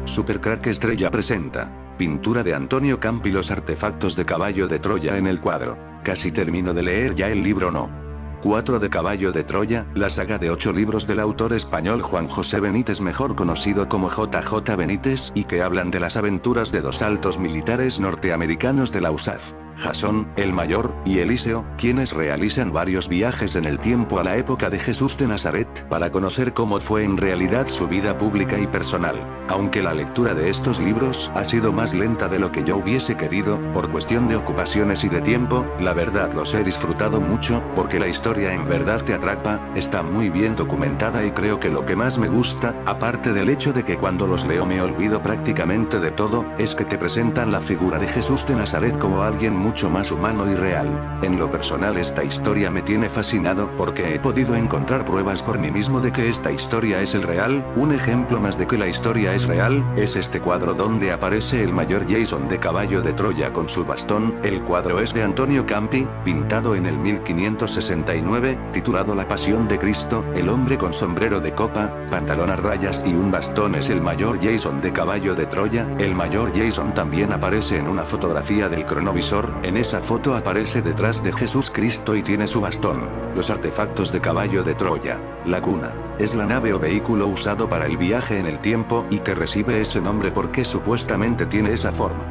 Supercrack Estrella presenta. Pintura de Antonio Campi. Los artefactos de Caballo de Troya en el cuadro. Casi termino de leer ya el libro no. 4 de Caballo de Troya, la saga de 8 libros del autor español Juan José Benítez, mejor conocido como JJ Benítez, y que hablan de las aventuras de dos altos militares norteamericanos de la USAF. Jasón, el mayor, y Eliseo, quienes realizan varios viajes en el tiempo a la época de Jesús de Nazaret, para conocer cómo fue en realidad su vida pública y personal. Aunque la lectura de estos libros ha sido más lenta de lo que yo hubiese querido, por cuestión de ocupaciones y de tiempo, la verdad los he disfrutado mucho, porque la historia en verdad te atrapa, está muy bien documentada y creo que lo que más me gusta, aparte del hecho de que cuando los leo me olvido prácticamente de todo, es que te presentan la figura de Jesús de Nazaret como alguien mucho más humano y real. En lo personal esta historia me tiene fascinado porque he podido encontrar pruebas por mí mismo de que esta historia es el real. Un ejemplo más de que la historia es real, es este cuadro donde aparece el mayor Jason de Caballo de Troya con su bastón. El cuadro es de Antonio Campi, pintado en el 1569, titulado La Pasión de Cristo. El hombre con sombrero de copa, pantalón a rayas y un bastón es el mayor Jason de Caballo de Troya. El mayor Jason también aparece en una fotografía del cronovisor. En esa foto aparece detrás de Jesús Cristo y tiene su bastón. Los artefactos de Caballo de Troya. La cuna. Es la nave o vehículo usado para el viaje en el tiempo y que recibe ese nombre porque supuestamente tiene esa forma.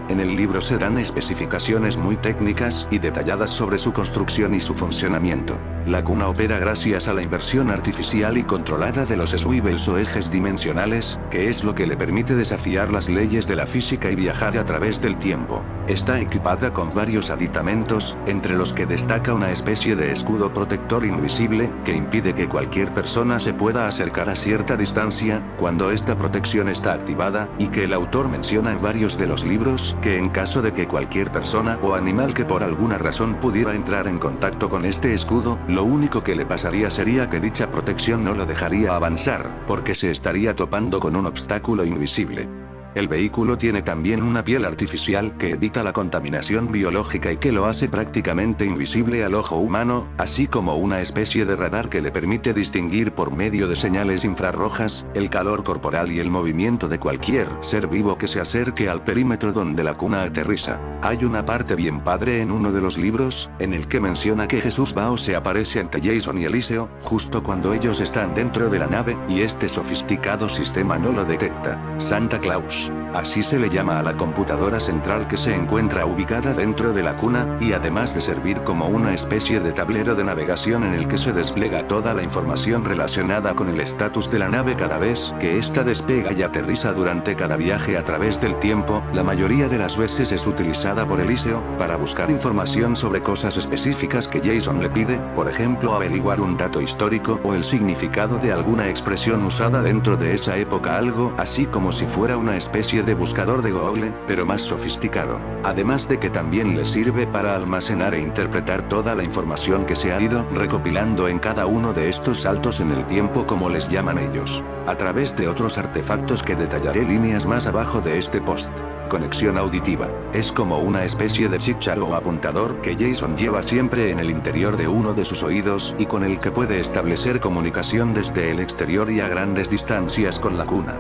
En el libro se dan especificaciones muy técnicas y detalladas sobre su construcción y su funcionamiento. La cuna opera gracias a la inversión artificial y controlada de los swivels o ejes dimensionales, que es lo que le permite desafiar las leyes de la física y viajar a través del tiempo. Está equipada con varios aditamentos, entre los que destaca una especie de escudo protector invisible, que impide que cualquier persona se pueda acercar a cierta distancia, cuando esta protección está activada, y que el autor menciona en varios de los libros, que en caso de que cualquier persona o animal que por alguna razón pudiera entrar en contacto con este escudo, lo único que le pasaría sería que dicha protección no lo dejaría avanzar, porque se estaría topando con un obstáculo invisible. El vehículo tiene también una piel artificial que evita la contaminación biológica y que lo hace prácticamente invisible al ojo humano, así como una especie de radar que le permite distinguir por medio de señales infrarrojas, el calor corporal y el movimiento de cualquier ser vivo que se acerque al perímetro donde la cuna aterriza. Hay una parte bien padre en uno de los libros, en el que menciona que Jesús va o se aparece ante Jason y Eliseo, justo cuando ellos están dentro de la nave, y este sofisticado sistema no lo detecta. Santa Claus. Así se le llama a la computadora central que se encuentra ubicada dentro de la cuna, y además de servir como una especie de tablero de navegación en el que se despliega toda la información relacionada con el estatus de la nave cada vez que ésta despega y aterriza durante cada viaje a través del tiempo, la mayoría de las veces es utilizada por Eliseo, para buscar información sobre cosas específicas que Jason le pide, por ejemplo averiguar un dato histórico o el significado de alguna expresión usada dentro de esa época, algo así como si fuera una especie de buscador de Google, pero más sofisticado. Además de que también le sirve para almacenar e interpretar toda la información que se ha ido recopilando en cada uno de estos saltos en el tiempo, como les llaman ellos, a través de otros artefactos que detallaré líneas más abajo de este post. Conexión auditiva. Es como una especie de chícharo o apuntador que Jason lleva siempre en el interior de uno de sus oídos y con el que puede establecer comunicación desde el exterior y a grandes distancias con la cuna.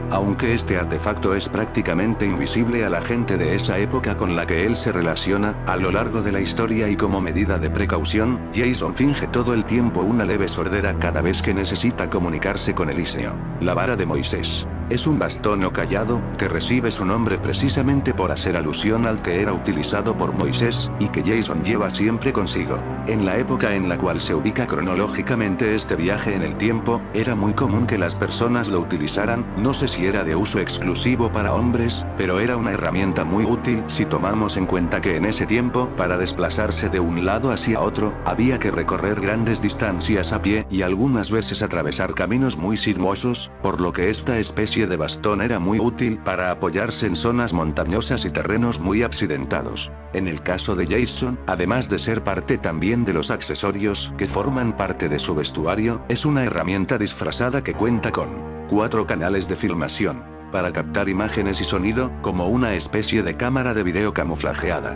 Aunque este artefacto es prácticamente invisible a la gente de esa época con la que él se relaciona, a lo largo de la historia y como medida de precaución, Jason finge todo el tiempo una leve sordera cada vez que necesita comunicarse con Eliseo. La vara de Moisés. Es un bastón o cayado, que recibe su nombre precisamente por hacer alusión al que era utilizado por Moisés, y que Jason lleva siempre consigo. En la época en la cual se ubica cronológicamente este viaje en el tiempo, era muy común que las personas lo utilizaran, no sé si era de uso exclusivo para hombres, pero era una herramienta muy útil si tomamos en cuenta que en ese tiempo, para desplazarse de un lado hacia otro, había que recorrer grandes distancias a pie y algunas veces atravesar caminos muy sinuosos, por lo que esta especie de bastón era muy útil para apoyarse en zonas montañosas y terrenos muy accidentados. En el caso de Jason, además de ser parte también de los accesorios que forman parte de su vestuario, es una herramienta disfrazada que cuenta con 4 canales de filmación, para captar imágenes y sonido, como una especie de cámara de video camuflajeada.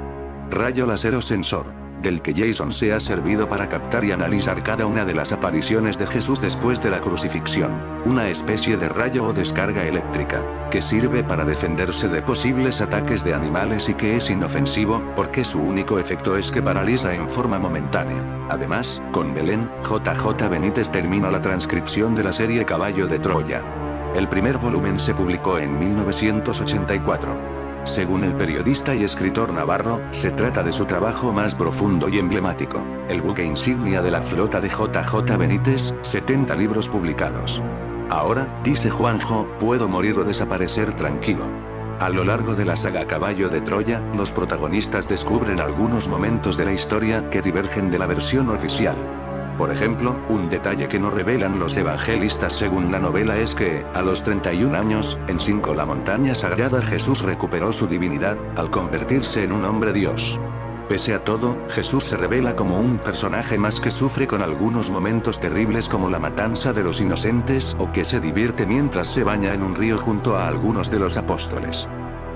Rayo láser o sensor. del que Jason se ha servido para captar y analizar cada una de las apariciones de Jesús después de la crucifixión. Una especie de rayo o descarga eléctrica, que sirve para defenderse de posibles ataques de animales y que es inofensivo, porque su único efecto es que paraliza en forma momentánea. Además, con Belén, JJ Benítez termina la transcripción de la serie Caballo de Troya. El primer volumen se publicó en 1984. Según el periodista y escritor navarro, se trata de su trabajo más profundo y emblemático, el buque insignia de la flota de JJ Benítez, 70 libros publicados. Ahora, dice Juanjo, puedo morir o desaparecer tranquilo. A lo largo de la saga Caballo de Troya, los protagonistas descubren algunos momentos de la historia que divergen de la versión oficial. Por ejemplo, un detalle que no revelan los evangelistas según la novela es que, a los 31 años, en 5 la montaña sagrada Jesús recuperó su divinidad, al convertirse en un hombre Dios. Pese a todo, Jesús se revela como un personaje más que sufre con algunos momentos terribles como la matanza de los inocentes o que se divierte mientras se baña en un río junto a algunos de los apóstoles.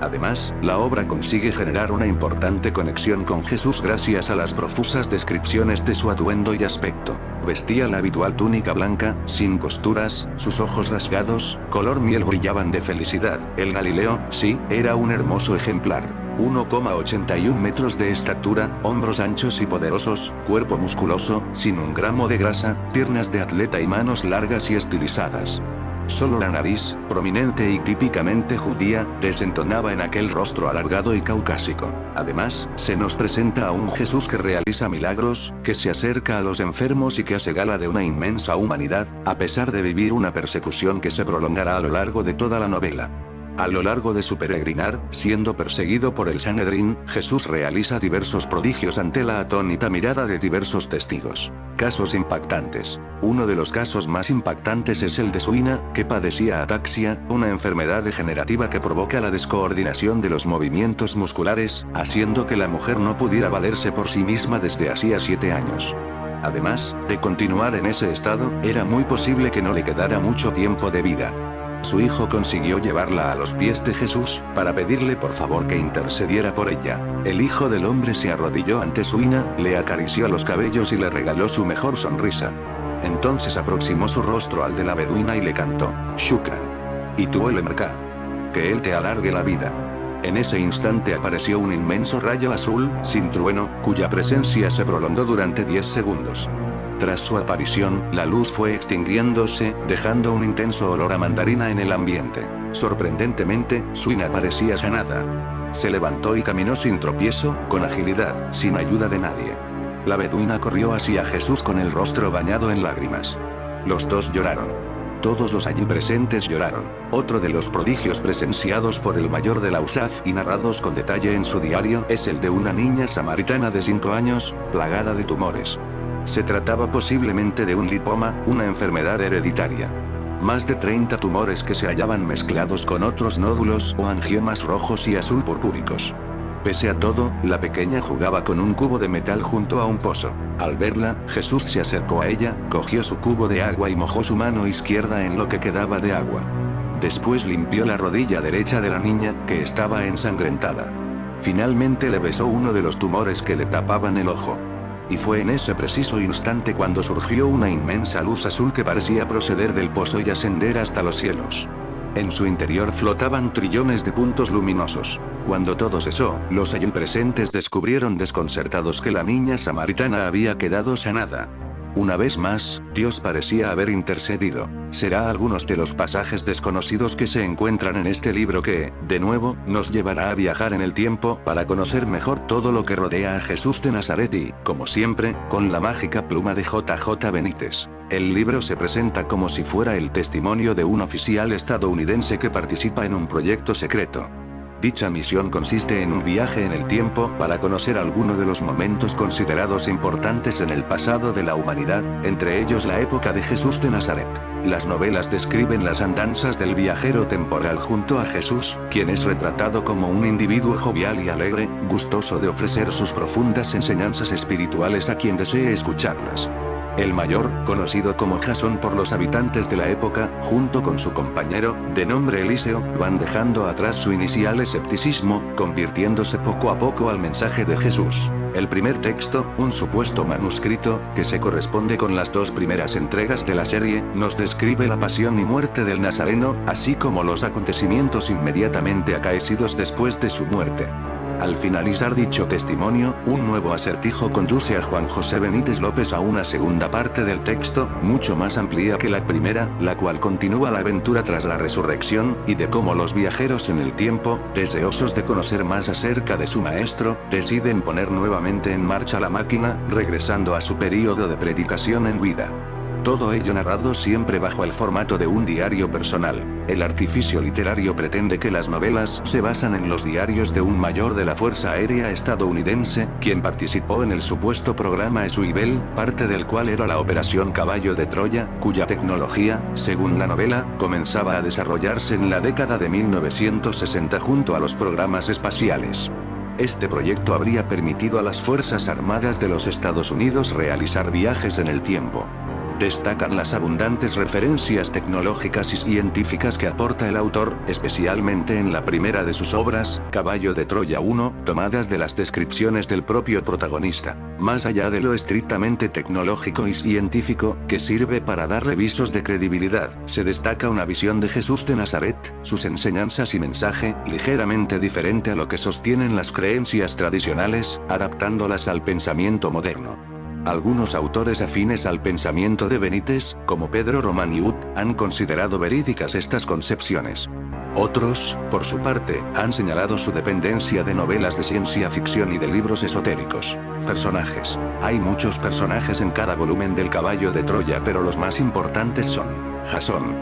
Además, la obra consigue generar una importante conexión con Jesús gracias a las profusas descripciones de su atuendo y aspecto. Vestía la habitual túnica blanca, sin costuras, sus ojos rasgados, color miel brillaban de felicidad. El Galileo, sí, era un hermoso ejemplar. 1,81 metros de estatura, hombros anchos y poderosos, cuerpo musculoso, sin un gramo de grasa, piernas de atleta y manos largas y estilizadas. Solo la nariz, prominente y típicamente judía, desentonaba en aquel rostro alargado y caucásico. Además, se nos presenta a un Jesús que realiza milagros, que se acerca a los enfermos y que hace gala de una inmensa humanidad, a pesar de vivir una persecución que se prolongará a lo largo de toda la novela. A lo largo de su peregrinar, siendo perseguido por el Sanedrín, Jesús realiza diversos prodigios ante la atónita mirada de diversos testigos. Casos impactantes. Uno de los casos más impactantes es el de Suina, que padecía ataxia, una enfermedad degenerativa que provoca la descoordinación de los movimientos musculares, haciendo que la mujer no pudiera valerse por sí misma desde hacía 7 años. Además, de continuar en ese estado, era muy posible que no le quedara mucho tiempo de vida. Su hijo consiguió llevarla a los pies de Jesús, para pedirle por favor que intercediera por ella. El Hijo del Hombre se arrodilló ante Suina, le acarició los cabellos y le regaló su mejor sonrisa. Entonces aproximó su rostro al de la beduina y le cantó, Shukran. Y tú el Emerka. Que él te alargue la vida. En ese instante apareció un inmenso rayo azul, sin trueno, cuya presencia se prolongó durante 10 segundos. Tras su aparición, la luz fue extinguiéndose, dejando un intenso olor a mandarina en el ambiente. Sorprendentemente, Suina parecía sanada. Se levantó y caminó sin tropiezo, con agilidad, sin ayuda de nadie. La beduina corrió hacia Jesús con el rostro bañado en lágrimas. Los dos lloraron. Todos los allí presentes lloraron. Otro de los prodigios presenciados por el mayor de la USAF y narrados con detalle en su diario es el de una niña samaritana de 5 años, plagada de tumores. Se trataba posiblemente de un lipoma, una enfermedad hereditaria. Más de 30 tumores que se hallaban mezclados con otros nódulos o angiomas rojos y azul purpúricos. Pese a todo, la pequeña jugaba con un cubo de metal junto a un pozo. Al verla, Jesús se acercó a ella, cogió su cubo de agua y mojó su mano izquierda en lo que quedaba de agua. Después limpió la rodilla derecha de la niña, que estaba ensangrentada. Finalmente le besó uno de los tumores que le tapaban el ojo. Y fue en ese preciso instante cuando surgió una inmensa luz azul que parecía proceder del pozo y ascender hasta los cielos. En su interior flotaban trillones de puntos luminosos. Cuando todo cesó, los allí presentes descubrieron desconcertados que la niña samaritana había quedado sanada. Una vez más, Dios parecía haber intercedido. Será algunos de los pasajes desconocidos que se encuentran en este libro que, de nuevo, nos llevará a viajar en el tiempo para conocer mejor todo lo que rodea a Jesús de Nazaret y, como siempre, con la mágica pluma de JJ Benítez. El libro se presenta como si fuera el testimonio de un oficial estadounidense que participa en un proyecto secreto. Dicha misión consiste en un viaje en el tiempo para conocer algunos de los momentos considerados importantes en el pasado de la humanidad, entre ellos la época de Jesús de Nazaret. Las novelas describen las andanzas del viajero temporal junto a Jesús, quien es retratado como un individuo jovial y alegre, gustoso de ofrecer sus profundas enseñanzas espirituales a quien desee escucharlas. El mayor, conocido como Jasón por los habitantes de la época, junto con su compañero, de nombre Eliseo, van dejando atrás su inicial escepticismo, convirtiéndose poco a poco al mensaje de Jesús. El primer texto, un supuesto manuscrito, que se corresponde con las dos primeras entregas de la serie, nos describe la pasión y muerte del Nazareno, así como los acontecimientos inmediatamente acaecidos después de su muerte. Al finalizar dicho testimonio, un nuevo acertijo conduce a Juan José Benítez López a una segunda parte del texto, mucho más amplia que la primera, la cual continúa la aventura tras la resurrección, y de cómo los viajeros en el tiempo, deseosos de conocer más acerca de su maestro, deciden poner nuevamente en marcha la máquina, regresando a su período de predicación en vida. Todo ello narrado siempre bajo el formato de un diario personal. El artificio literario pretende que las novelas se basan en los diarios de un mayor de la Fuerza Aérea estadounidense, quien participó en el supuesto programa Swivel, parte del cual era la Operación Caballo de Troya, cuya tecnología, según la novela, comenzaba a desarrollarse en la década de 1960 junto a los programas espaciales. Este proyecto habría permitido a las Fuerzas Armadas de los Estados Unidos realizar viajes en el tiempo. Destacan las abundantes referencias tecnológicas y científicas que aporta el autor, especialmente en la primera de sus obras, Caballo de Troya 1, tomadas de las descripciones del propio protagonista. Más allá de lo estrictamente tecnológico y científico, que sirve para darle visos de credibilidad, se destaca una visión de Jesús de Nazaret, sus enseñanzas y mensaje, ligeramente diferente a lo que sostienen las creencias tradicionales, adaptándolas al pensamiento moderno. Algunos autores afines al pensamiento de Benítez, como Pedro Román y Wood, han considerado verídicas estas concepciones. Otros, por su parte, han señalado su dependencia de novelas de ciencia ficción y de libros esotéricos. Personajes. Hay muchos personajes en cada volumen del Caballo de Troya, pero los más importantes son: Jasón,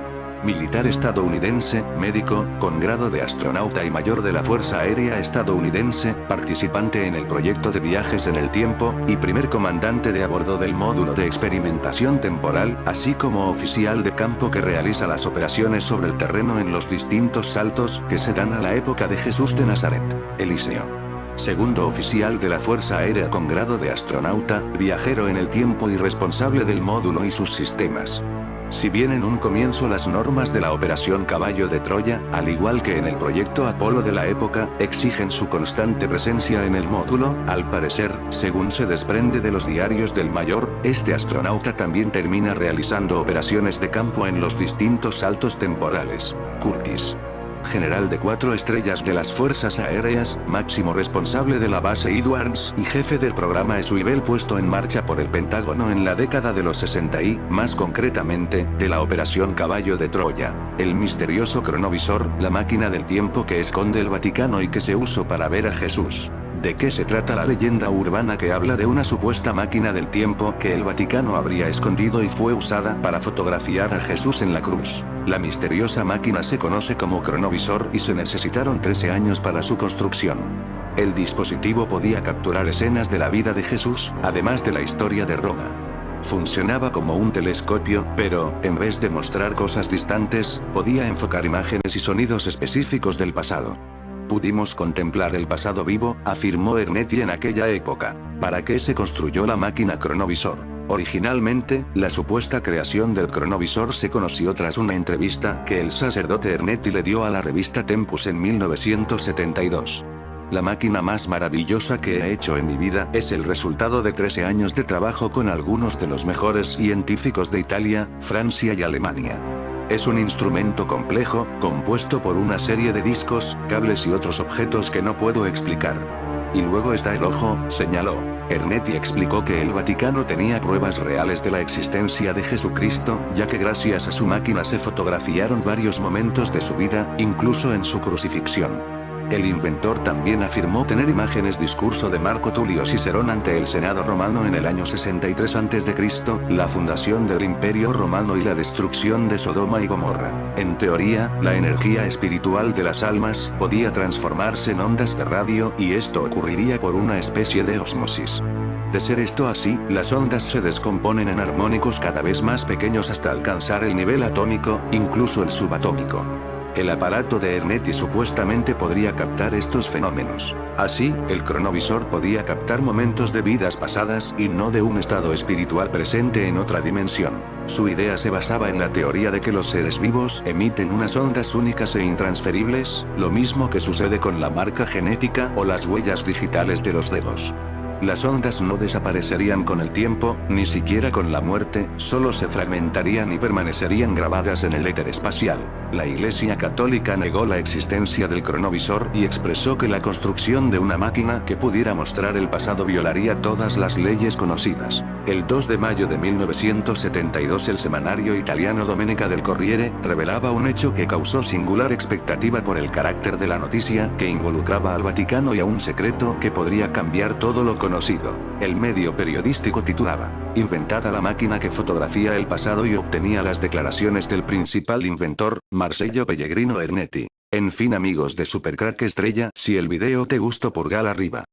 militar estadounidense, médico, con grado de astronauta y mayor de la Fuerza Aérea estadounidense, participante en el proyecto de viajes en el tiempo, y primer comandante de a bordo del módulo de experimentación temporal, así como oficial de campo que realiza las operaciones sobre el terreno en los distintos saltos que se dan a la época de Jesús de Nazaret. Eliseo, segundo oficial de la Fuerza Aérea con grado de astronauta, viajero en el tiempo y responsable del módulo y sus sistemas. Si bien en un comienzo las normas de la Operación Caballo de Troya, al igual que en el proyecto Apolo de la época, exigen su constante presencia en el módulo, al parecer, según se desprende de los diarios del mayor, este astronauta también termina realizando operaciones de campo en los distintos saltos temporales. Curtis, general de 4 estrellas de las Fuerzas Aéreas, máximo responsable de la base Edwards y jefe del programa Swivel puesto en marcha por el Pentágono en la década de los 60 y, más concretamente, de la Operación Caballo de Troya. El misterioso cronovisor, la máquina del tiempo que esconde el Vaticano y que se usó para ver a Jesús. ¿De qué se trata la leyenda urbana que habla de una supuesta máquina del tiempo que el Vaticano habría escondido y fue usada para fotografiar a Jesús en la cruz? La misteriosa máquina se conoce como cronovisor y se necesitaron 13 años para su construcción. El dispositivo podía capturar escenas de la vida de Jesús, además de la historia de Roma. Funcionaba como un telescopio, pero, en vez de mostrar cosas distantes, podía enfocar imágenes y sonidos específicos del pasado. Pudimos contemplar el pasado vivo, afirmó Ernetti en aquella época. ¿Para qué se construyó la máquina cronovisor? Originalmente, la supuesta creación del cronovisor se conoció tras una entrevista que el sacerdote Ernetti le dio a la revista Tempus en 1972. La máquina más maravillosa que he hecho en mi vida es el resultado de 13 años de trabajo con algunos de los mejores científicos de Italia, Francia y Alemania. Es un instrumento complejo, compuesto por una serie de discos, cables y otros objetos que no puedo explicar. Y luego está el ojo, señaló. Ernetti explicó que el Vaticano tenía pruebas reales de la existencia de Jesucristo, ya que gracias a su máquina se fotografiaron varios momentos de su vida, incluso en su crucifixión. El inventor también afirmó tener imágenes discurso de Marco Tulio Cicerón ante el Senado romano en el año 63 a.C., la fundación del Imperio Romano y la destrucción de Sodoma y Gomorra. En teoría, la energía espiritual de las almas podía transformarse en ondas de radio y esto ocurriría por una especie de ósmosis. De ser esto así, las ondas se descomponen en armónicos cada vez más pequeños hasta alcanzar el nivel atómico, incluso el subatómico. El aparato de Ernetti supuestamente podría captar estos fenómenos. Así, el cronovisor podía captar momentos de vidas pasadas y no de un estado espiritual presente en otra dimensión. Su idea se basaba en la teoría de que los seres vivos emiten unas ondas únicas e intransferibles, lo mismo que sucede con la marca genética o las huellas digitales de los dedos. Las ondas no desaparecerían con el tiempo, ni siquiera con la muerte, solo se fragmentarían y permanecerían grabadas en el éter espacial. La Iglesia Católica negó la existencia del cronovisor y expresó que la construcción de una máquina que pudiera mostrar el pasado violaría todas las leyes conocidas. El 2 de mayo de 1972 el semanario italiano Domenica del Corriere revelaba un hecho que causó singular expectativa por el carácter de la noticia, que involucraba al Vaticano y a un secreto que podría cambiar todo lo conocido. El medio periodístico titulaba: "Inventada la máquina que fotografía el pasado y obtenía las declaraciones del principal inventor, Marcello Pellegrino Ernetti". En fin amigos de Supercrack Estrella, si el video te gustó pulgar arriba.